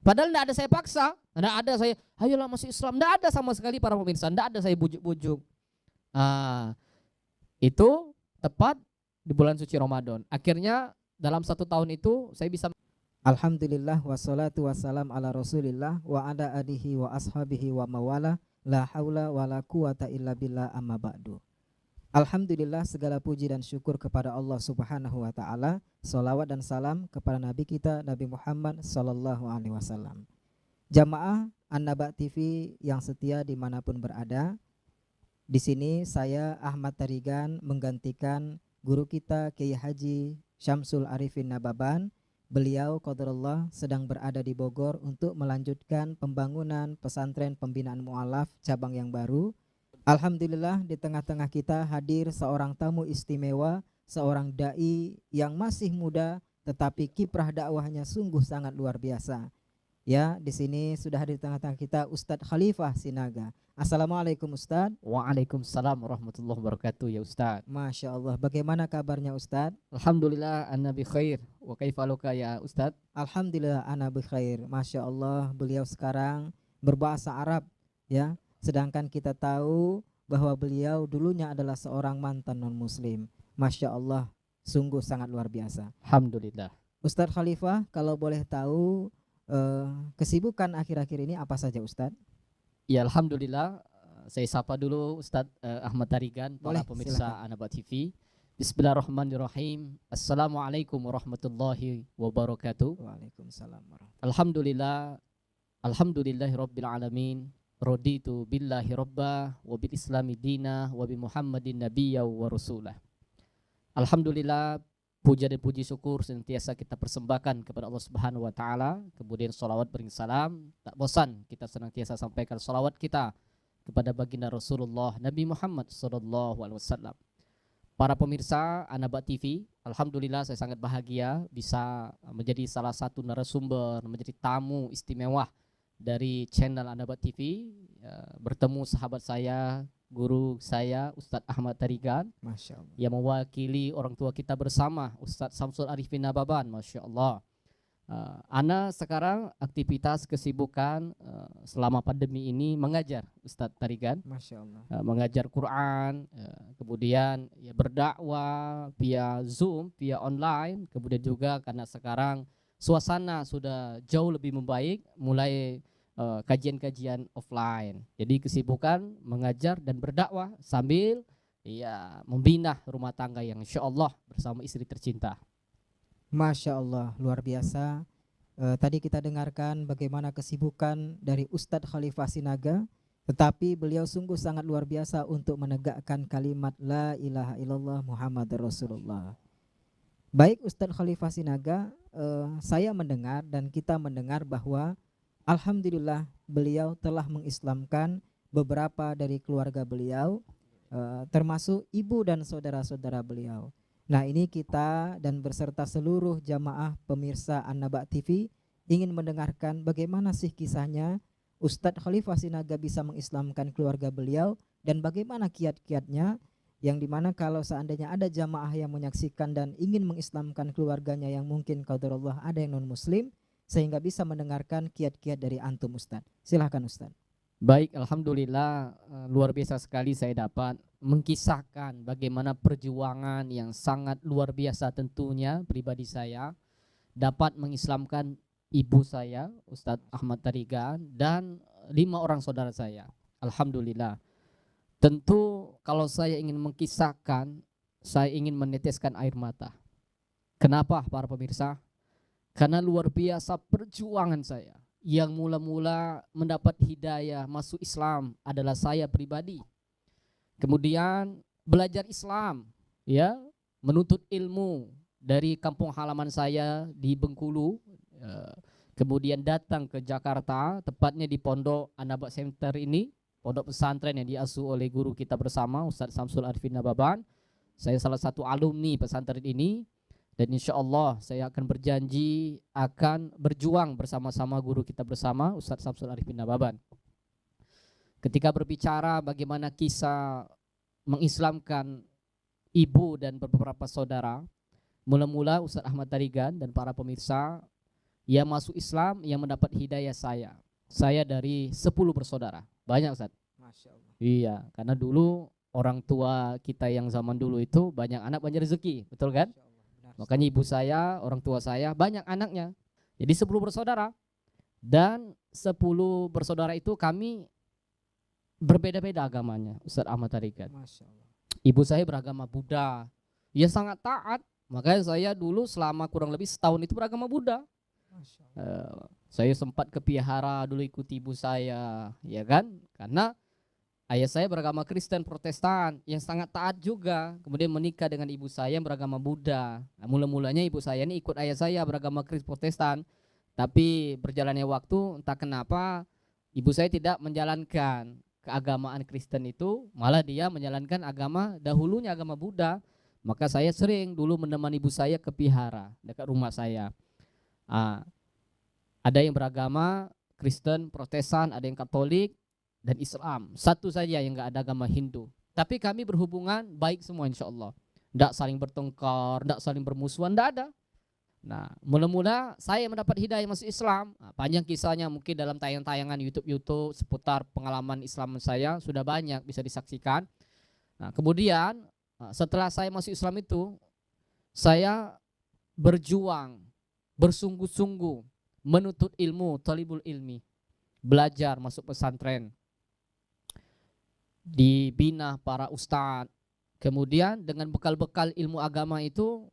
Padahal tidak ada saya paksa, tidak ada saya, ayolah masuk Islam, tidak ada sama sekali para pemirsa, tidak ada saya bujuk-bujuk. Itu tepat di bulan suci Ramadan. Akhirnya dalam 1 tahun itu saya bisa. Alhamdulillah wassalatu wassalam ala Rasulillah wa ala alihi wa ashabihi wa mawala la haula wa la quwata illa billah amma ba'du. Alhamdulillah, segala puji dan syukur kepada Allah Subhanahu wa taala. Salawat dan salam kepada nabi kita Nabi Muhammad sallallahu alaihi wasallam. Jamaah An-Naba TV yang setia dimanapun berada, di sini saya Ahmad Tarigan menggantikan guru kita Kiai Haji Syamsul Arifin Nababan. Beliau qadarullah sedang berada di Bogor untuk melanjutkan pembangunan pesantren pembinaan mu'alaf cabang yang baru. Alhamdulillah, di tengah-tengah kita hadir seorang tamu istimewa, seorang dai yang masih muda tetapi kiprah dakwahnya sungguh sangat luar biasa. Ya, di sini sudah hadir di tengah-tengah kita Ustadz Khalifah Sinaga. Assalamualaikum Ustadz. Waalaikumsalam warahmatullahi wabarakatuh ya Ustadz. Masya Allah, bagaimana kabarnya Ustadz? Alhamdulillah ana bi khair. Wa kaifaluka ya Ustadz? Alhamdulillah ana bi khair. Masya Allah, beliau sekarang berbahasa Arab ya. Sedangkan kita tahu bahwa beliau dulunya adalah seorang mantan non muslim. Masya Allah, sungguh sangat luar biasa. Alhamdulillah. Ustadz Khalifah, kalau boleh tahu kesibukan akhir-akhir ini apa saja Ustadz? Ya alhamdulillah, saya sapa dulu Ustadz Ahmad Tarigan, para Boleh, pemirsa silakan. An-Naba TV. Bismillahirrahmanirrahim. Assalamualaikum warahmatullahi wabarakatuh. Waalaikumsalam warahmatullahi. Alhamdulillah, alhamdulillahirabbil alamin. Raditu billahi rabba wa bil islami dina wa bi Muhammadin nabiyya wa rasulah. Alhamdulillah, puja dan puji syukur senantiasa kita persembahkan kepada Allah Subhanahu wa taala. Kemudian salawat bering salam, tak bosan kita senantiasa sampaikan salawat kita kepada baginda Rasulullah Nabi Muhammad sallallahu alaihi wasallam. Para pemirsa An-Naba TV, alhamdulillah saya sangat bahagia bisa menjadi salah satu narasumber, menjadi tamu istimewa dari channel An-Naba TV, bertemu sahabat saya, guru saya Ustadz Ahmad Tarigan, Masya Allah. yang mewakili orang tua kita bersama Ustadz Syamsul Arifin Nababan. Masya Allah. Ana sekarang aktivitas kesibukan selama pandemi ini mengajar Ustadz Tarigan, Masya Allah. mengajar Quran, kemudian ya berdakwah via Zoom, via online, kemudian juga karena sekarang suasana sudah jauh lebih membaik, mulai kajian-kajian offline. Jadi kesibukan mengajar dan berdakwah sambil ya membina rumah tangga yang insya Allah bersama istri tercinta. Masya Allah, luar biasa. Tadi kita dengarkan bagaimana kesibukan dari Ustadz Khalifah Sinaga, tetapi beliau sungguh sangat luar biasa untuk menegakkan kalimat La ilaha illallah Muhammad Rasulullah. Baik Ustadz Khalifah Sinaga, saya mendengar dan kita mendengar bahwa alhamdulillah beliau telah mengislamkan beberapa dari keluarga beliau, termasuk ibu dan saudara-saudara beliau. Nah, ini kita dan beserta seluruh jamaah pemirsa An-Naba TV ingin mendengarkan bagaimana sih kisahnya Ustadz Khalifah Sinaga bisa mengislamkan keluarga beliau dan bagaimana kiat-kiatnya, yang dimana kalau seandainya ada jamaah yang menyaksikan dan ingin mengislamkan keluarganya yang mungkin qadarullah ada yang non muslim, sehingga bisa mendengarkan kiat-kiat dari antum Ustadz. Silahkan Ustadz. Baik, alhamdulillah, luar biasa sekali saya dapat mengkisahkan bagaimana perjuangan yang sangat luar biasa tentunya pribadi saya dapat mengislamkan ibu saya Ustadz Ahmad Tarigan dan 5 orang saudara saya. Alhamdulillah. Tentu kalau saya ingin mengkisahkan, saya ingin meneteskan air mata. Kenapa para pemirsa? Karena luar biasa perjuangan saya. Yang mula-mula mendapat hidayah masuk Islam adalah saya pribadi. Kemudian belajar Islam, ya, menuntut ilmu dari kampung halaman saya di Bengkulu, kemudian datang ke Jakarta, tepatnya di Pondok An-Naba Center ini, pondok pesantren yang diasuh oleh guru kita bersama Ustadz Syamsul Arifin Nababan. Saya salah satu alumni pesantren ini. Dan insya Allah saya akan berjanji akan berjuang bersama-sama guru kita bersama Ustadz Syamsul Arifin Nababan. Ketika berbicara bagaimana kisah mengislamkan ibu dan beberapa saudara, mula-mula Ustadz Ahmad Tarigan dan para pemirsa yang masuk Islam, yang mendapat hidayah saya. Saya dari 10 bersaudara. Banyak, Ustaz. Masya Allah. Iya, karena dulu orang tua kita yang zaman dulu itu banyak anak banyak rezeki, betul kan? Masya Allah. Benar, Makanya ibu saya, orang tua saya banyak anaknya. Jadi 10 bersaudara. Dan 10 bersaudara itu kami berbeda-beda agamanya, Ustaz Ahmad Tarikat. Masya Allah. Ibu saya beragama Buddha. Ia sangat taat. Makanya saya dulu selama kurang lebih setahun itu beragama Buddha. Masya Allah. Saya sempat ke Pihara dulu ikuti ibu saya, ya kan? Karena ayah saya beragama Kristen Protestan yang sangat taat juga. Kemudian menikah dengan ibu saya yang beragama Buddha. Nah, mula-mulanya ibu saya ini ikut ayah saya beragama Kristen Protestan. Tapi berjalannya waktu entah kenapa ibu saya tidak menjalankan keagamaan Kristen itu, malah dia menjalankan agama dahulunya agama Buddha. Maka saya sering dulu menemani ibu saya ke Pihara dekat rumah saya. Ada yang beragama Kristen Protestan, ada yang Katolik dan Islam. Satu saja yang enggak ada agama Hindu. Tapi kami berhubungan baik semua insya Allah. Tidak saling bertengkar, tidak saling bermusuhan, tidak ada. Nah, mula-mula saya mendapat hidayah masuk Islam. Panjang kisahnya mungkin dalam tayangan-tayangan YouTube seputar pengalaman Islam saya sudah banyak bisa disaksikan. Nah, kemudian setelah saya masuk Islam itu, saya berjuang, bersungguh-sungguh menuntut ilmu, talibul ilmi, belajar masuk pesantren, dibina para ustadz. Kemudian dengan bekal-bekal ilmu agama itu,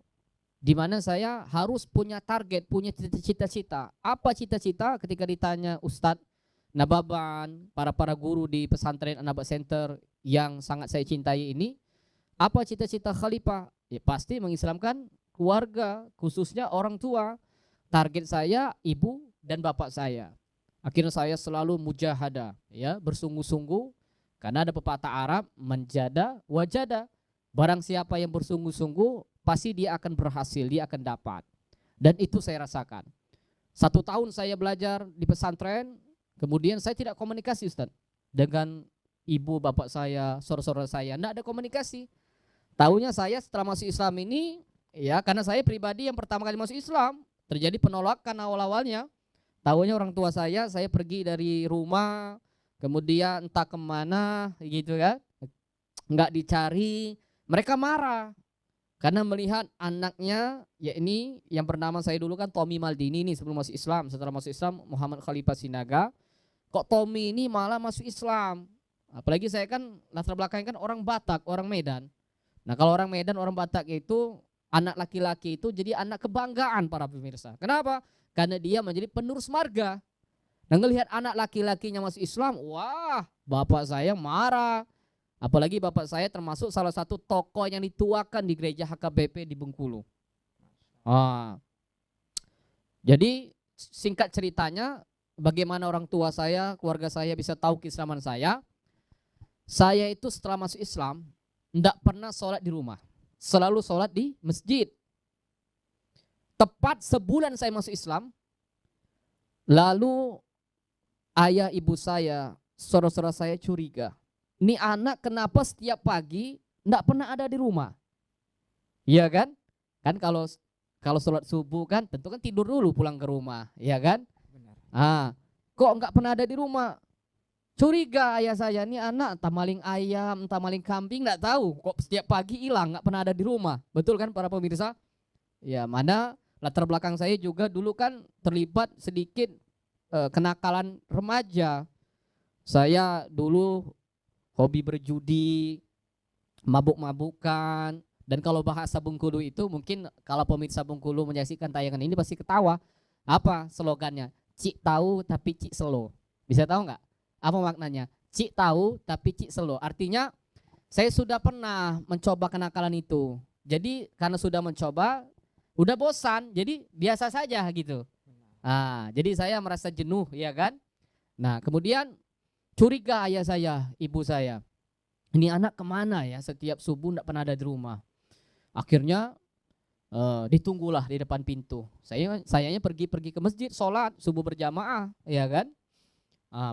di mana saya harus punya target, punya cita-cita. Apa cita-cita? Ketika ditanya Ustadz Nababan, para guru di pesantren An-Naba Center yang sangat saya cintai ini, apa cita-cita khalifah? Ya pasti mengislamkan keluarga, khususnya orang tua. Target saya ibu dan bapak saya. Akhirnya saya selalu mujahadah, ya, bersungguh-sungguh, karena ada pepatah Arab, manjada wajada. Barang siapa yang bersungguh-sungguh, pasti dia akan berhasil, dia akan dapat. Dan itu saya rasakan. 1 tahun saya belajar di pesantren, kemudian saya tidak komunikasi, Ustaz, dengan ibu bapak saya, saudara-saudara saya, tidak ada komunikasi. Tahunya saya setelah masuk Islam ini, ya, karena saya pribadi yang pertama kali masuk Islam, terjadi penolakan awal-awalnya. Tahunya orang tua saya pergi dari rumah, kemudian entah kemana gitu kan, nggak dicari. Mereka marah karena melihat anaknya, ya ini yang bernama saya dulu kan Tommy Maldini ini sebelum masuk Islam. Setelah masuk Islam Muhammad Khalifah Sinaga. Kok Tommy ini malah masuk Islam? Apalagi saya kan latar belakangnya kan orang Batak, orang Medan. Nah kalau orang Medan, orang Batak itu anak laki-laki itu jadi anak kebanggaan para pemirsa. Kenapa? Karena dia menjadi penerus marga. Nah ngelihat anak laki-lakinya masuk Islam, wah bapak saya marah. Apalagi bapak saya termasuk salah satu tokoh yang dituakan di gereja HKBP di Bengkulu. Jadi singkat ceritanya, bagaimana orang tua saya, keluarga saya bisa tahu keislaman saya. Saya itu setelah masuk Islam tidak pernah sholat di rumah, selalu sholat di masjid. Tepat sebulan saya masuk Islam, lalu ayah ibu saya, saudara-saudara saya curiga. Ini anak kenapa setiap pagi enggak pernah ada di rumah? Iya kan? Kan kalau sholat subuh kan tentu kan tidur dulu pulang ke rumah, iya kan? Benar. Kok enggak pernah ada di rumah? Curiga ayah saya, ini anak entah maling ayam, entah maling kambing, enggak tahu. Kok setiap pagi hilang, enggak pernah ada di rumah. Betul kan para pemirsa? Ya, mana latar belakang saya juga dulu kan terlibat sedikit kenakalan remaja. Saya dulu hobi berjudi, mabuk-mabukan, dan kalau bahasa Bengkulu itu mungkin kalau pemirsa Bengkulu menyaksikan tayangan ini pasti ketawa. Apa slogannya? Cik tahu tapi cik selo. Bisa tahu nggak? Apa maknanya? Cik tahu tapi cik selo. Artinya saya sudah pernah mencoba kenakalan itu. Jadi karena sudah mencoba, udah bosan, jadi biasa saja gitu. Jadi saya merasa jenuh, ya kan? Nah kemudian curiga ayah saya, ibu saya. Ini anak kemana ya? Setiap subuh tidak pernah ada di rumah. Akhirnya ditunggulah di depan pintu. Sayanya pergi ke masjid, sholat subuh berjamaah, ya kan?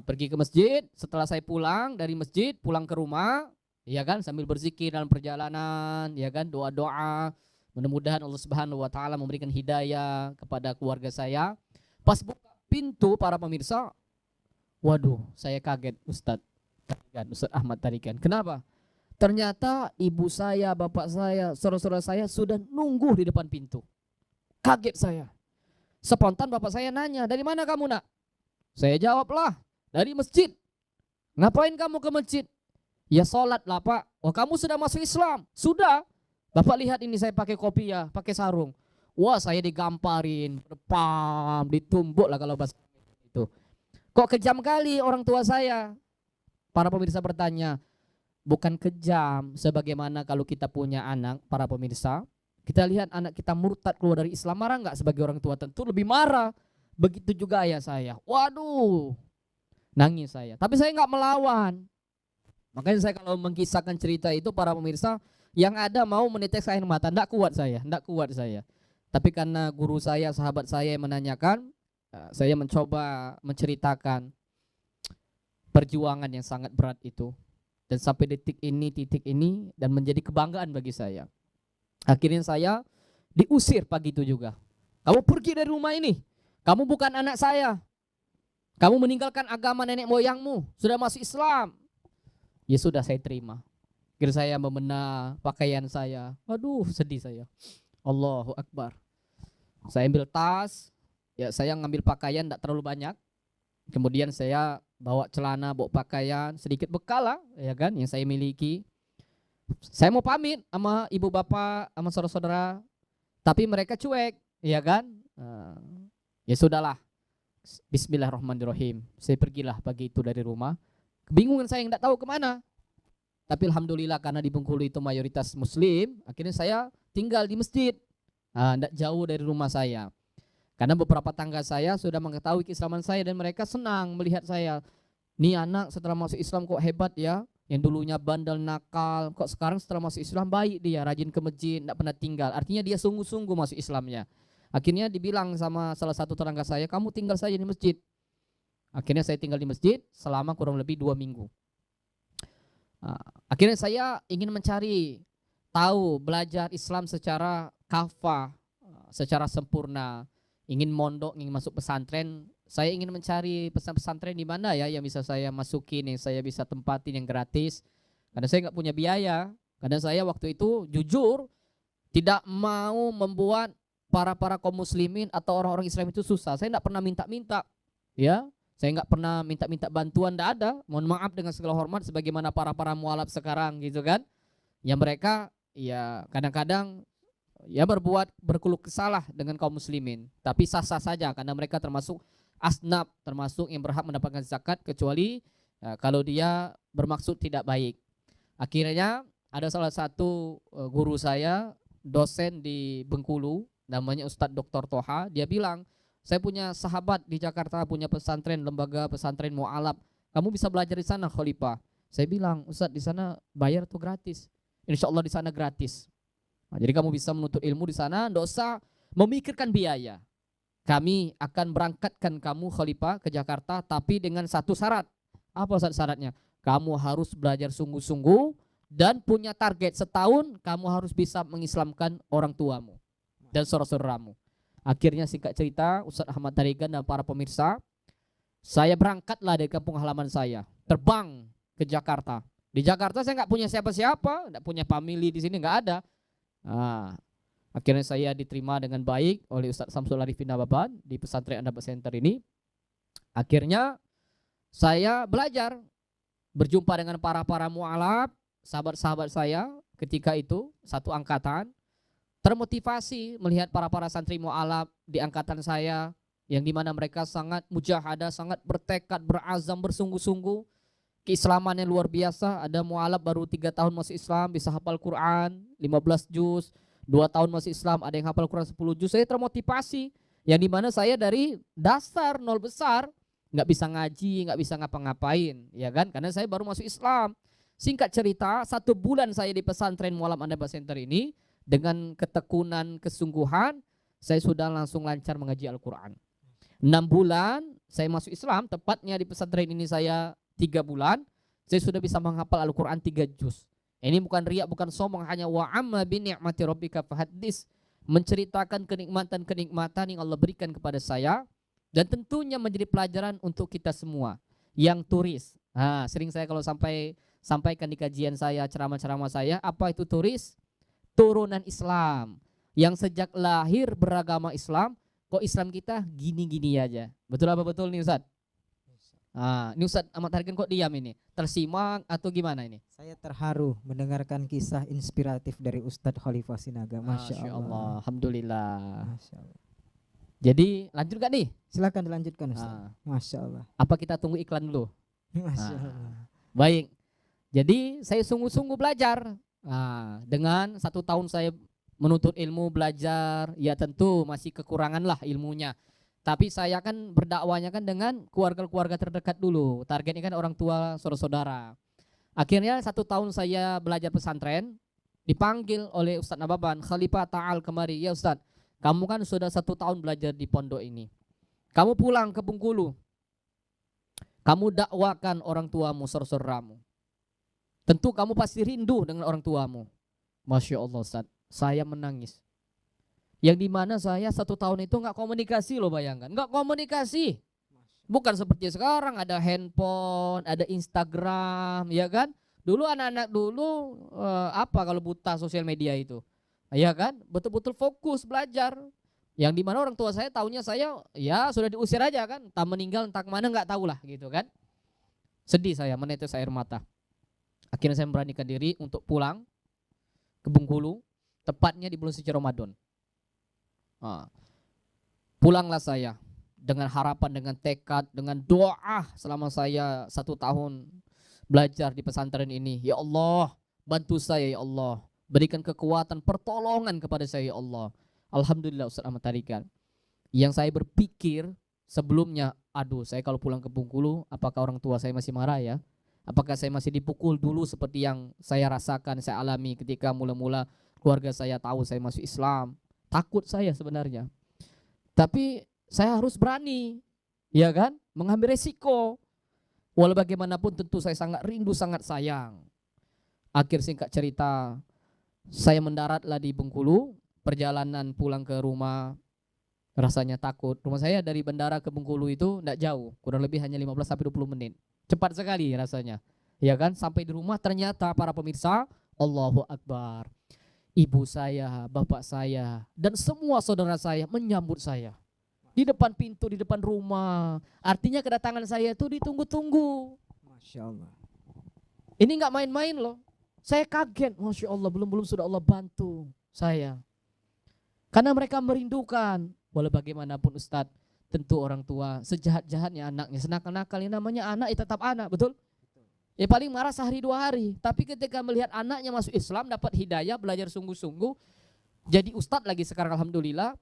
Pergi ke masjid. Setelah saya pulang dari masjid, pulang ke rumah, ya kan? Sambil berzikir dalam perjalanan, ya kan? Doa-doa. Mudah-mudahan Allah Subhanahu Wa Taala memberikan hidayah kepada keluarga saya. Pas buka pintu para pemirsa, waduh, saya kaget Ustadz Ahmad Tarikan. Kenapa? Ternyata ibu saya, bapak saya, saudara-saudara saya sudah nunggu di depan pintu. Kaget saya. Spontan bapak saya nanya, dari mana kamu nak? Saya jawablah, dari masjid. Ngapain kamu ke masjid? Ya sholat lah pak. Oh kamu sudah masuk Islam? Sudah. Bapak lihat ini saya pakai kopiah, pakai sarung. Wah saya digamparin, pam, ditumbuk lah kalau bahasa itu. Kok kejam kali orang tua saya? Para pemirsa bertanya, bukan kejam sebagaimana kalau kita punya anak, para pemirsa. Kita lihat anak kita murtad keluar dari Islam, marah nggak sebagai orang tua? Tentu lebih marah. Begitu juga ayah saya. Waduh, nangis saya. Tapi saya nggak melawan. Makanya saya kalau mengkisahkan cerita itu para pemirsa, yang ada mau menetes air mata, nggak kuat saya. Tapi karena guru saya, sahabat saya yang menanyakan, saya mencoba menceritakan perjuangan yang sangat berat itu. Dan sampai titik ini dan menjadi kebanggaan bagi saya. Akhirnya saya diusir pagi itu juga. Kamu pergi dari rumah ini. Kamu bukan anak saya. Kamu meninggalkan agama nenek moyangmu. Sudah masuk Islam. Ya sudah saya terima. Akhirnya saya membelah pakaian saya. Aduh sedih saya. Allahu Akbar. Saya ambil tas. Ya saya ngambil pakaian tidak terlalu banyak. Kemudian saya bawa celana, bawa pakaian, sedikit bekal lah, ya kan, yang saya miliki. Saya mau pamit sama ibu bapak, sama saudara-saudara, tapi mereka cuek, ya kan. Ya sudahlah. Bismillahirrahmanirrahim. Saya pergilah pagi itu dari rumah. Kebingungan saya nggak tahu kemana. Tapi alhamdulillah karena di Bengkulu itu mayoritas Muslim, akhirnya saya tinggal di masjid, nggak jauh dari rumah saya. Karena beberapa tangga saya sudah mengetahui keislaman saya dan mereka senang melihat saya. Nih anak setelah masuk Islam kok hebat ya. Yang dulunya bandel nakal, kok sekarang setelah masuk Islam baik dia, rajin ke masjid, tidak pernah tinggal. Artinya dia sungguh-sungguh masuk Islamnya. Akhirnya dibilang sama salah satu tetangga saya, kamu tinggal saja di masjid. Akhirnya saya tinggal di masjid selama kurang lebih 2 minggu. Akhirnya saya ingin mencari tahu, belajar Islam secara kafah, secara sempurna. Ingin mondok, ingin masuk pesantren. Saya ingin mencari pesantren di mana ya yang bisa saya masukin, yang saya bisa tempatin yang gratis. Karena saya nggak punya biaya. Karena saya waktu itu jujur tidak mau membuat para kaum muslimin atau orang-orang Islam itu susah. Saya nggak pernah minta-minta, ya. Saya nggak pernah minta-minta bantuan, nggak ada. Mohon maaf dengan segala hormat, sebagaimana para mualaf sekarang gitu kan. Yang mereka ya kadang-kadang ya berkeluh kesah dengan kaum muslimin, tapi sah-sah saja karena mereka termasuk asnaf, termasuk yang berhak mendapatkan zakat, kecuali kalau dia bermaksud tidak baik. Akhirnya ada salah satu guru saya, dosen di Bengkulu, namanya Ustadz Dr. Toha. Dia bilang, saya punya sahabat di Jakarta, punya pesantren, lembaga pesantren mu'alaf, kamu bisa belajar di sana Khalifah. Saya bilang, Ustadz di sana bayar atau gratis? Insya Allah di sana gratis. Nah, jadi kamu bisa menuntut ilmu di sana, tidak usah memikirkan biaya. Kami akan berangkatkan kamu Khalifah ke Jakarta, tapi dengan satu syarat. Apa syaratnya? Kamu harus belajar sungguh-sungguh dan punya target setahun kamu harus bisa mengislamkan orang tuamu dan saudara-saudaramu. Akhirnya singkat cerita, Ustadz Ahmad Tarikan dan para pemirsa, saya berangkatlah dari kampung halaman saya, terbang ke Jakarta. Di Jakarta saya nggak punya siapa-siapa, nggak punya family di sini, nggak ada. Akhirnya saya diterima dengan baik oleh Ustadz Samsul Arifin Nababan di pesantren Anda Center ini. Akhirnya saya belajar, berjumpa dengan para mu'alaf, sahabat-sahabat saya ketika itu, satu angkatan, termotivasi melihat para santri mu'alaf di angkatan saya, yang dimana mereka sangat mujahadah, sangat bertekad, berazam, bersungguh-sungguh. Keislamannya luar biasa. Ada mu'alaf baru 3 tahun masuk Islam, bisa hafal Quran 15 juz, 2 tahun masuk Islam, ada yang hafal Quran 10 juz. Saya termotivasi, yang dimana saya dari dasar nol besar, nggak bisa ngaji, nggak bisa ngapa-ngapain, ya kan? Karena saya baru masuk Islam. Singkat cerita, 1 bulan saya di pesantren mu'alaf Anda Center ini, dengan ketekunan, kesungguhan, saya sudah langsung lancar mengaji Al-Quran. 6 bulan saya masuk Islam, tepatnya di pesantren ini saya 3 bulan, saya sudah bisa menghafal Al-Quran 3 juz. Ini bukan riak, bukan sombong, hanya wa'amma bi ni'mati rabbika fahaddis, menceritakan kenikmatan-kenikmatan yang Allah berikan kepada saya dan tentunya menjadi pelajaran untuk kita semua yang turis. Sering saya kalau sampaikan di kajian saya, ceramah-ceramah saya, apa itu turis? Turunan Islam yang sejak lahir beragama Islam, kok Islam kita gini-gini aja. Betul apa betul nih Ustaz? Ini Ustaz Ahmad Tarikan kok diam ini? Tersimak atau gimana ini? Saya terharu mendengarkan kisah inspiratif dari Ustadz Khalifah Sinaga. Masya Allah. Alhamdulillah. Masya Allah. Jadi lanjut gak nih? Silakan dilanjutkan Ustaz. Masya Allah. Apa kita tunggu iklan dulu? Masya Allah. Baik. Jadi saya sungguh-sungguh belajar. Dengan 1 tahun saya menuntut ilmu, belajar, ya tentu masih kekurangan lah ilmunya. Tapi saya kan berdakwanya kan dengan keluarga-keluarga terdekat dulu. Targetnya kan orang tua, saudara-saudara. Akhirnya 1 tahun saya belajar pesantren, dipanggil oleh Ustadz Nababan, Khalifah Ta'al kemari. Ya Ustadz, kamu kan sudah 1 tahun belajar di pondok ini. Kamu pulang ke Bengkulu. Kamu dakwakan orang tuamu, saudaramu. Tentu kamu pasti rindu dengan orang tuamu. Masya Allah Ustadz, saya menangis. Yang dimana saya 1 tahun itu nggak komunikasi loh, bayangkan, nggak komunikasi. Bukan seperti sekarang ada handphone, ada Instagram, ya kan? Dulu anak-anak dulu apa kalau buta sosial media itu, ya kan? Betul-betul fokus belajar. Yang dimana orang tua saya tahunya saya ya sudah diusir aja kan, entah meninggal entah kemana nggak tahu lah gitu kan. Sedih saya, menetes air mata. Akhirnya saya memberanikan diri untuk pulang ke Bengkulu, tepatnya di bulan suci Ramadan. Pulanglah saya dengan harapan, dengan tekad, dengan doa selama saya 1 tahun belajar di pesantren ini. Ya Allah, bantu saya ya Allah, berikan kekuatan, pertolongan kepada saya ya Allah. Alhamdulillah Ustaz Ahmad Tarikan. Yang saya berpikir sebelumnya, aduh saya kalau pulang ke Bengkulu, apakah orang tua saya masih marah ya? Apakah saya masih dipukul dulu seperti yang saya rasakan, saya alami ketika mula-mula keluarga saya tahu saya masuk Islam. Takut saya sebenarnya. Tapi saya harus berani, ya kan? Mengambil resiko. Walau bagaimanapun tentu saya sangat rindu, sangat sayang. Akhir singkat cerita, saya mendaratlah di Bengkulu. Perjalanan pulang ke rumah rasanya takut. Rumah saya dari bandara ke Bengkulu itu tidak jauh, kurang lebih hanya 15-20 menit. Cepat sekali rasanya, ya kan? Sampai di rumah ternyata para pemirsa, Allahu Akbar, ibu saya, bapak saya, dan semua saudara saya menyambut saya di depan pintu, di depan rumah. Artinya kedatangan saya itu ditunggu-tunggu. Masya Allah. Ini nggak main-main loh. Saya kaget, Masya Allah, belum sudah Allah bantu saya. Karena mereka merindukan. Walau bagaimanapun Ustadz, tentu orang tua sejahat-jahatnya anaknya, senakal-nakalnya, namanya anak ya tetap anak, betul? Ya paling marah sehari 2 hari. Tapi ketika melihat anaknya masuk Islam, dapat hidayah, belajar sungguh-sungguh, jadi Ustadz lagi sekarang alhamdulillah,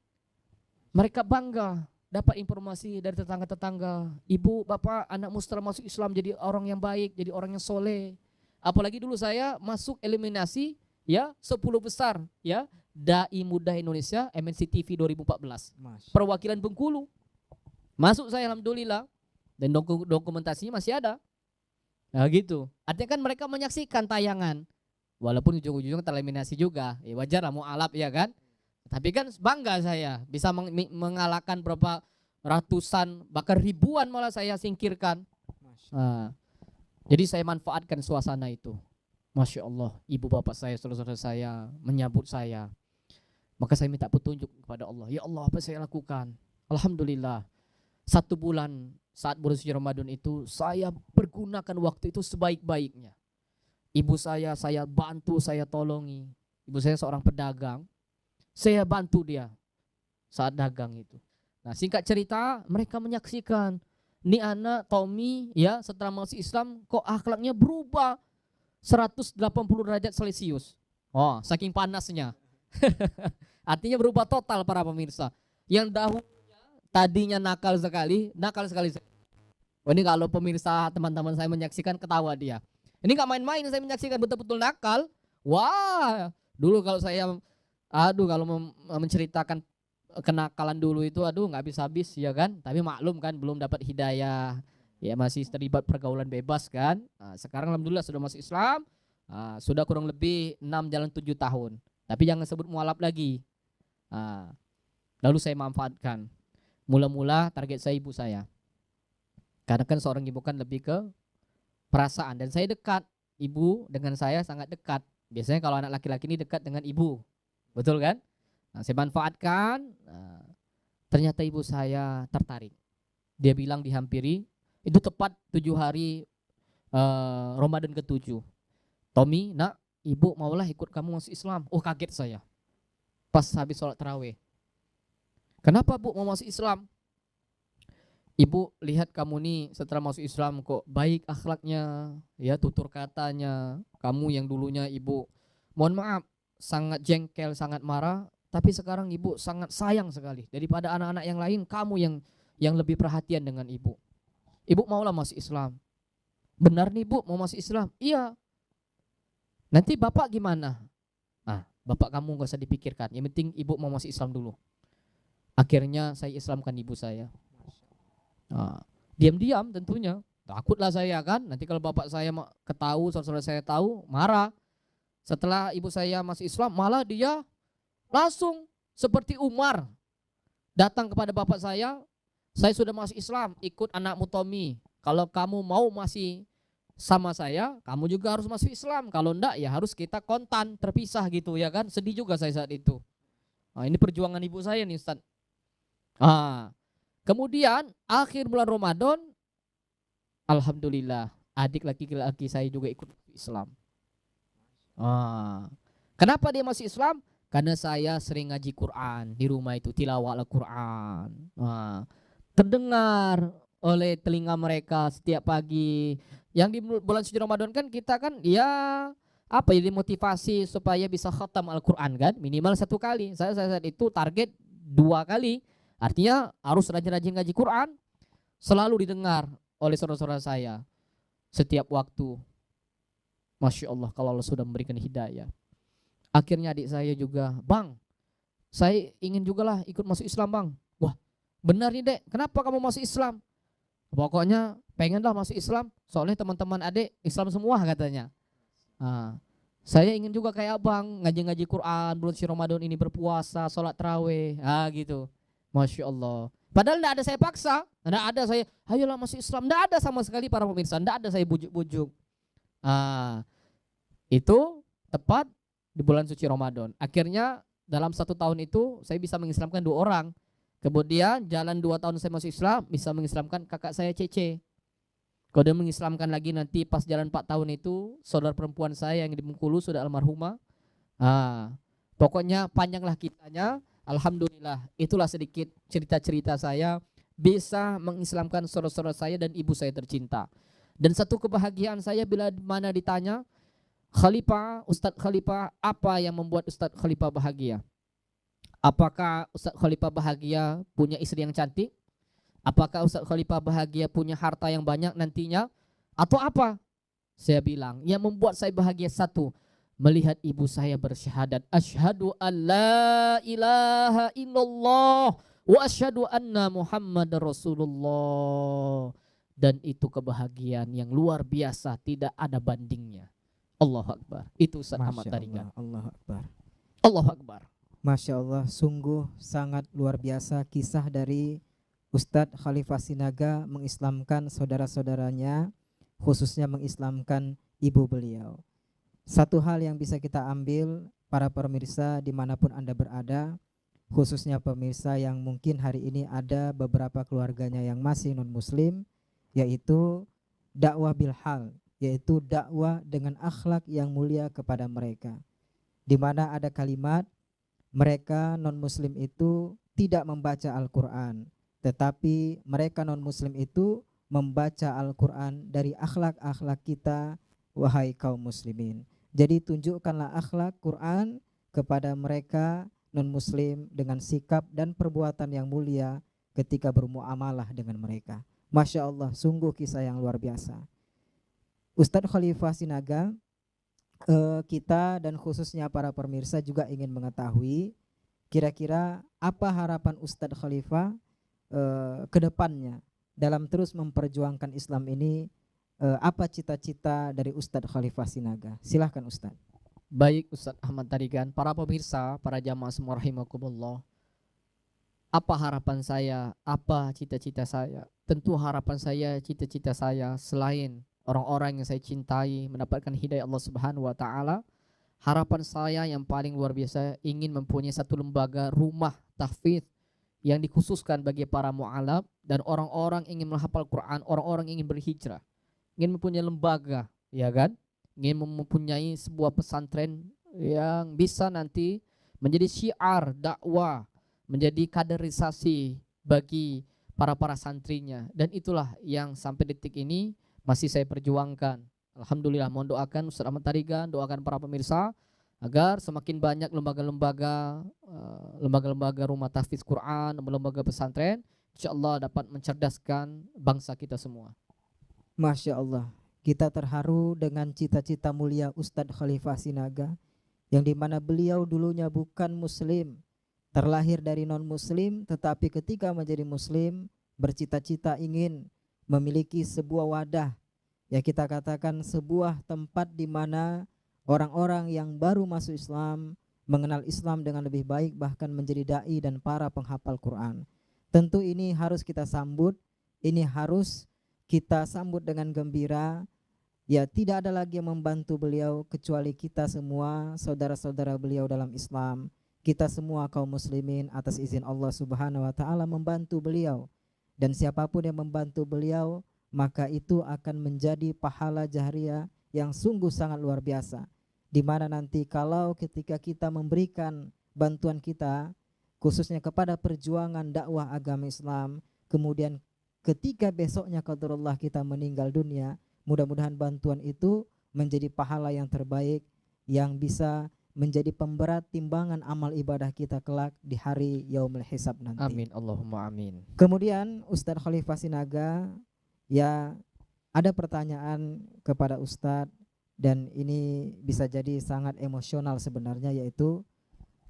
mereka bangga dapat informasi dari tetangga-tetangga. Ibu, bapak, anak setelah masuk Islam jadi orang yang baik, jadi orang yang soleh. Apalagi dulu saya masuk eliminasi ya 10 besar ya Dai Muda Indonesia MNC TV 2014. Perwakilan Bengkulu. Masuk saya alhamdulillah, dan dokumentasinya masih ada. Nah gitu. Artinya kan mereka menyaksikan tayangan. Walaupun ujung-ujungnya tereliminasi juga. Ya wajar lah, mau alap ya kan. Tapi kan bangga saya bisa mengalahkan berapa ratusan bahkan ribuan malah saya singkirkan. Jadi saya manfaatkan suasana itu. Masya Allah, ibu bapak saya, saudara-saudara saya menyambut saya. Maka saya minta petunjuk kepada Allah. Ya Allah, apa saya lakukan? Alhamdulillah, 1 bulan saat bulan suci Ramadan itu saya pergunakan waktu itu sebaik-baiknya. Ibu saya bantu, saya tolongi. Ibu saya seorang pedagang. Saya bantu dia saat dagang itu. Nah, singkat cerita, mereka menyaksikan ini anak Tommy ya setelah masuk Islam kok akhlaknya berubah 180 derajat Celcius. Oh, saking panasnya. Artinya berubah total para pemirsa. Yang dahulunya tadinya nakal sekali. Ini kalau pemirsa teman-teman saya menyaksikan ketawa dia. Ini nggak main-main, saya menyaksikan betul-betul nakal. Wah, dulu kalau saya kalau menceritakan kenakalan dulu itu nggak habis-habis ya kan. Tapi maklum kan belum dapat hidayah. Ya masih terlibat pergaulan bebas kan. Sekarang alhamdulillah sudah masuk Islam. Sudah kurang lebih 6 jalan 7 tahun. Tapi jangan sebut mualaf lagi. Lalu saya manfaatkan. Mula-mula target saya ibu saya. Karena kan seorang ibu kan lebih ke perasaan, dan saya dekat. Ibu dengan saya sangat dekat. Biasanya kalau anak laki-laki ini dekat dengan ibu. Betul kan? Nah, saya manfaatkan. Ternyata ibu saya tertarik. Dia bilang dihampiri. Itu tepat 7 hari Ramadan ke-7. Tommy, nak, ibu maulah ikut kamu masuk Islam. Oh, kaget saya. Pas habis sholat tarawih. Kenapa bu mau masuk Islam? Ibu lihat kamu nih setelah masuk Islam kok baik akhlaknya, ya tutur katanya. Kamu yang dulunya ibu, mohon maaf, sangat jengkel, sangat marah, tapi sekarang ibu sangat sayang sekali. Daripada anak-anak yang lain, kamu yang lebih perhatian dengan ibu. Ibu maulah masuk Islam. Benar nih bu, mau masuk Islam? Iya. Nanti bapak gimana? Bapak kamu gak usah dipikirkan. Yang penting ibu mau masuk Islam dulu. Akhirnya saya Islamkan ibu saya. Diam-diam tentunya. Takutlah saya kan. Nanti kalau bapak saya ketahui, saudara saya tahu, marah. Setelah ibu saya masuk Islam, malah dia langsung seperti Umar datang kepada bapak saya sudah masuk Islam, ikut anakmu Tommy. Kalau kamu mau masih sama saya, kamu juga harus masuk Islam. Kalau enggak ya harus kita kontan, terpisah gitu ya kan. Sedih juga saya saat itu. Ini perjuangan ibu saya nih Ustaz. Kemudian akhir bulan Ramadan, alhamdulillah adik laki-laki saya juga ikut Islam. Kenapa dia masuk Islam? Karena saya sering ngaji Quran di rumah itu, tilawah Al-Quran. Terdengar oleh telinga mereka setiap pagi. Yang di bulan suci Ramadan kan kita kan ya dimotivasi supaya bisa khatam Al-Quran kan, minimal 1 kali. Saya saat itu target 2 kali. Artinya harus rajin-rajin ngaji Quran, selalu didengar oleh saudara-saudara saya setiap waktu. Masya Allah, kalau Allah sudah memberikan hidayah. Akhirnya adik saya juga, bang, saya ingin juga lah ikut masuk Islam bang. Wah, benar nih dek, kenapa kamu masuk Islam? Pokoknya pengenlah masuk Islam, soalnya teman-teman adik Islam semua katanya. Saya ingin juga kayak abang, ngaji-ngaji Quran, bulan suci Ramadan ini berpuasa, sholat tarawih, gitu. Masya Allah. Padahal tidak ada saya paksa, tidak ada saya, ayolah masuk Islam, tidak ada sama sekali para pemirsa, tidak ada saya bujuk-bujuk. Itu tepat di bulan suci Ramadan. Akhirnya dalam 1 tahun itu saya bisa mengislamkan 2 orang. Kemudian jalan 2 tahun saya masuk Islam, bisa mengislamkan kakak saya Cece. Kemudian mengislamkan lagi nanti pas jalan 4 tahun itu saudara perempuan saya yang di Bengkulu sudah almarhumah. Pokoknya panjanglah kitanya. Alhamdulillah, itulah sedikit cerita-cerita saya bisa mengislamkan saudara-saudara saya dan ibu saya tercinta. Dan satu kebahagiaan saya bila mana ditanya, Khalifah, Ustadz Khalifah, apa yang membuat Ustadz Khalifah bahagia? Apakah Ustadz Khalifah bahagia punya istri yang cantik? Apakah Ustadz Khalifah bahagia punya harta yang banyak nantinya? Atau apa? Saya bilang, yang membuat saya bahagia satu, melihat ibu saya bersyahadat, asyhadu an la ilaha illallah wa asyhadu anna Muhammadar Rasulullah. Dan itu kebahagiaan yang luar biasa, tidak ada bandingnya. Allahu Akbar. Itu Ustaz Ahmad Tarigan. Allahu Akbar. Allahu Akbar. Masya Allah, sungguh sangat luar biasa kisah dari Ustadz Khalifah Sinaga mengislamkan saudara-saudaranya, khususnya mengislamkan ibu beliau. Satu hal yang bisa kita ambil para pemirsa dimanapun Anda berada, khususnya pemirsa yang mungkin hari ini ada beberapa keluarganya yang masih non-muslim, yaitu dakwah bil hal, yaitu dakwah dengan akhlak yang mulia kepada mereka. Di mana ada kalimat mereka non-muslim itu tidak membaca Al-Quran, tetapi mereka non-muslim itu membaca Al-Quran dari akhlak-akhlak kita, wahai kaum muslimin. Jadi tunjukkanlah akhlak Quran kepada mereka non-muslim dengan sikap dan perbuatan yang mulia ketika bermuamalah dengan mereka. Masya Allah, sungguh kisah yang luar biasa. Ustadz Khalifah Sinaga, kita dan khususnya para pemirsa juga ingin mengetahui kira-kira apa harapan Ustadz Khalifah ke depannya dalam terus memperjuangkan Islam ini. Apa cita-cita dari Ustadz Khalifah Sinaga? Silahkan Ustadz. Baik Ustadz Ahmad Tarigan, para pemirsa, para jamaah semua rahimakumullah. Apa harapan saya? Apa cita-cita saya? Tentu harapan saya, cita-cita saya selain orang-orang yang saya cintai mendapatkan hidayah Allah Subhanahu wa taala, harapan saya yang paling luar biasa ingin mempunyai satu lembaga rumah tahfidz yang dikhususkan bagi para mu'alaf dan orang-orang ingin menghafal Quran, orang-orang ingin berhijrah, ingin mempunyai lembaga, ya kan? Ingin mempunyai sebuah pesantren yang bisa nanti menjadi syiar dakwah, menjadi kaderisasi bagi para santrinya, dan itulah yang sampai detik ini masih saya perjuangkan. Alhamdulillah, mohon doakan Ustaz Ahmad Tarigan, doakan para pemirsa agar semakin banyak lembaga-lembaga rumah tahfidz Quran, lembaga pesantren, insyaallah dapat mencerdaskan bangsa kita semua. Masya Allah, kita terharu dengan cita-cita mulia Ustadz Khalifah Sinaga, yang dimana beliau dulunya bukan muslim, terlahir dari non-muslim, tetapi ketika menjadi muslim bercita-cita ingin memiliki sebuah wadah, ya kita katakan sebuah tempat di mana orang-orang yang baru masuk Islam mengenal Islam dengan lebih baik, bahkan menjadi dai dan para penghafal Quran. Tentu ini harus kita sambut, ini harus kita sambut dengan gembira. Ya, tidak ada lagi yang membantu beliau kecuali kita semua, saudara-saudara beliau dalam Islam. Kita semua kaum muslimin atas izin Allah Subhanahu wa taala membantu beliau, dan siapapun yang membantu beliau maka itu akan menjadi pahala jahriyah yang sungguh sangat luar biasa, di mana nanti kalau ketika kita memberikan bantuan kita khususnya kepada perjuangan dakwah agama Islam, kemudian ketika besoknya qadarullah kita meninggal dunia, mudah-mudahan bantuan itu menjadi pahala yang terbaik yang bisa menjadi pemberat timbangan amal ibadah kita kelak di hari yaumul hisab nanti. Amin, Allahumma amin. Kemudian Ustadz Khalifah Sinaga, ya ada pertanyaan kepada Ustadz, dan ini bisa jadi sangat emosional sebenarnya, yaitu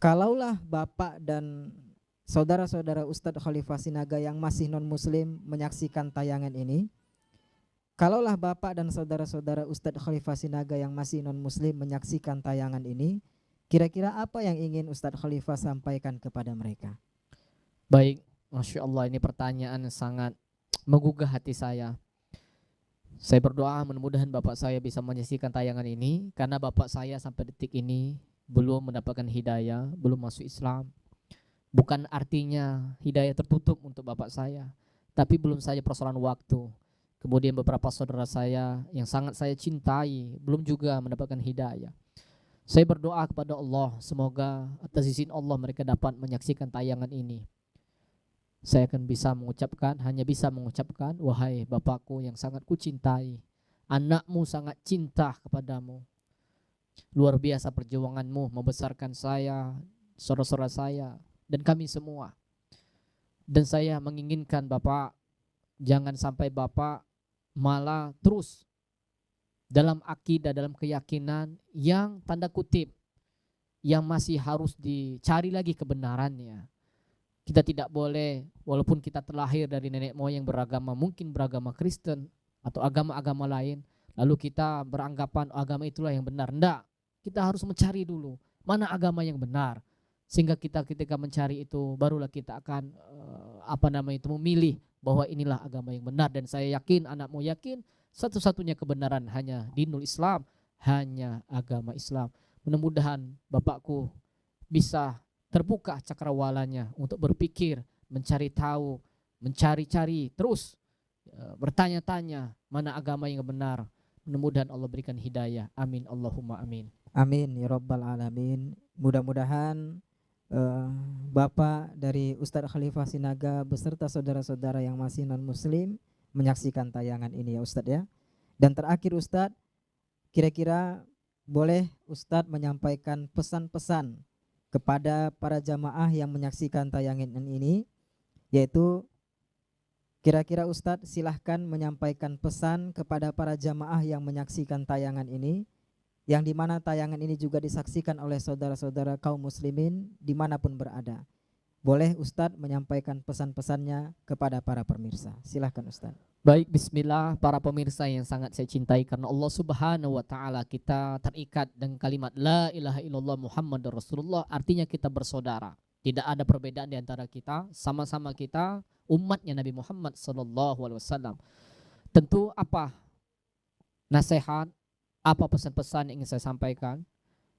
kalaulah Bapak dan saudara-saudara Ustadz Khalifah Sinaga yang masih non muslim menyaksikan tayangan ini, kalaulah Bapak dan saudara-saudara Ustadz Khalifah Sinaga yang masih non muslim menyaksikan tayangan ini, kira-kira apa yang ingin Ustadz Khalifah sampaikan kepada mereka? Baik, Masya Allah, ini pertanyaan yang sangat menggugah hati saya. Saya berdoa mudah-mudahan Bapak saya bisa menyaksikan tayangan ini, karena Bapak saya sampai detik ini belum mendapatkan hidayah, belum masuk Islam. Bukan artinya hidayah tertutup untuk Bapak saya, tapi belum saja persoalan waktu. Kemudian beberapa saudara saya yang sangat saya cintai belum juga mendapatkan hidayah. Saya berdoa kepada Allah, semoga atas izin Allah mereka dapat menyaksikan tayangan ini. Saya akan hanya bisa mengucapkan, wahai Bapakku yang sangat kucintai, anakmu sangat cinta kepadamu. Luar biasa perjuanganmu membesarkan saya, saudara-saudara saya, dan kami semua. Dan saya menginginkan Bapak, jangan sampai Bapak malah terus dalam akidah, dalam keyakinan yang tanda kutip yang masih harus dicari lagi kebenarannya. Kita tidak boleh, walaupun kita terlahir dari nenek moyang beragama, mungkin beragama Kristen atau agama-agama lain, lalu kita beranggapan agama itulah yang benar. Enggak, kita harus mencari dulu mana agama yang benar, sehingga kita ketika mencari itu barulah kita akan memilih bahwa inilah agama yang benar. Dan saya yakin, anakmu yakin, satu-satunya kebenaran hanya dinul Islam, hanya agama Islam. Mudah-mudahan Bapakku bisa terbuka cakrawalanya untuk berpikir, mencari tahu, mencari-cari, terus bertanya-tanya mana agama yang benar. Mudah-mudahan Allah berikan hidayah. Amin, Allahumma amin. Amin ya rabbal alamin. Mudah-mudahan Bapak dari Ustadz Khalifah Sinaga beserta saudara-saudara yang masih non muslim menyaksikan tayangan ini ya Ustadz ya. Dan terakhir Ustadz, kira-kira boleh Ustadz menyampaikan pesan-pesan kepada para jamaah yang menyaksikan tayangan ini, yaitu kira-kira Ustadz silahkan menyampaikan pesan kepada para jamaah yang menyaksikan tayangan ini, yang dimana tayangan ini juga disaksikan oleh saudara-saudara kaum muslimin dimanapun berada. Boleh Ustadz menyampaikan pesan-pesannya kepada para pemirsa. Silahkan Ustadz. Baik, bismillah para pemirsa yang sangat saya cintai, karena Allah Subhanahu wa taala kita terikat dengan kalimat la ilaha illallah Muhammadur Rasulullah, artinya kita bersaudara. Tidak ada perbedaan di antara kita, sama-sama kita umatnya Nabi Muhammad SAW. Tentu apa nasihat, apa pesan-pesan yang ingin saya sampaikan?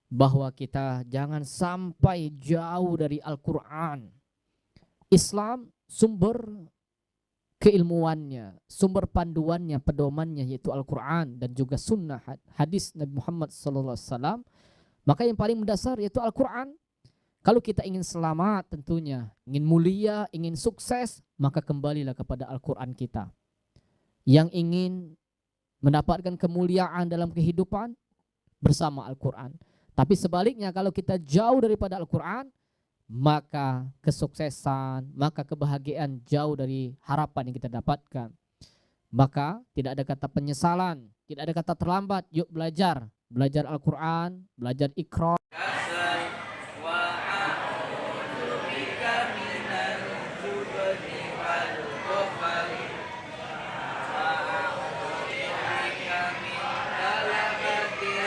Bahwa kita jangan sampai jauh dari Al-Quran. Islam sumber keilmuannya, sumber panduannya, pedomannya yaitu Al-Quran dan juga sunnah hadis Nabi Muhammad SAW. Maka yang paling mendasar yaitu Al-Quran. Kalau kita ingin selamat tentunya, ingin mulia, ingin sukses, maka kembalilah kepada Al-Quran kita. Yang ingin mendapatkan kemuliaan dalam kehidupan bersama Al-Quran. Tapi sebaliknya kalau kita jauh daripada Al-Quran, maka kesuksesan, maka kebahagiaan jauh dari harapan yang kita dapatkan. Maka tidak ada kata penyesalan, tidak ada kata terlambat. Yuk belajar Al-Quran, belajar Iqra.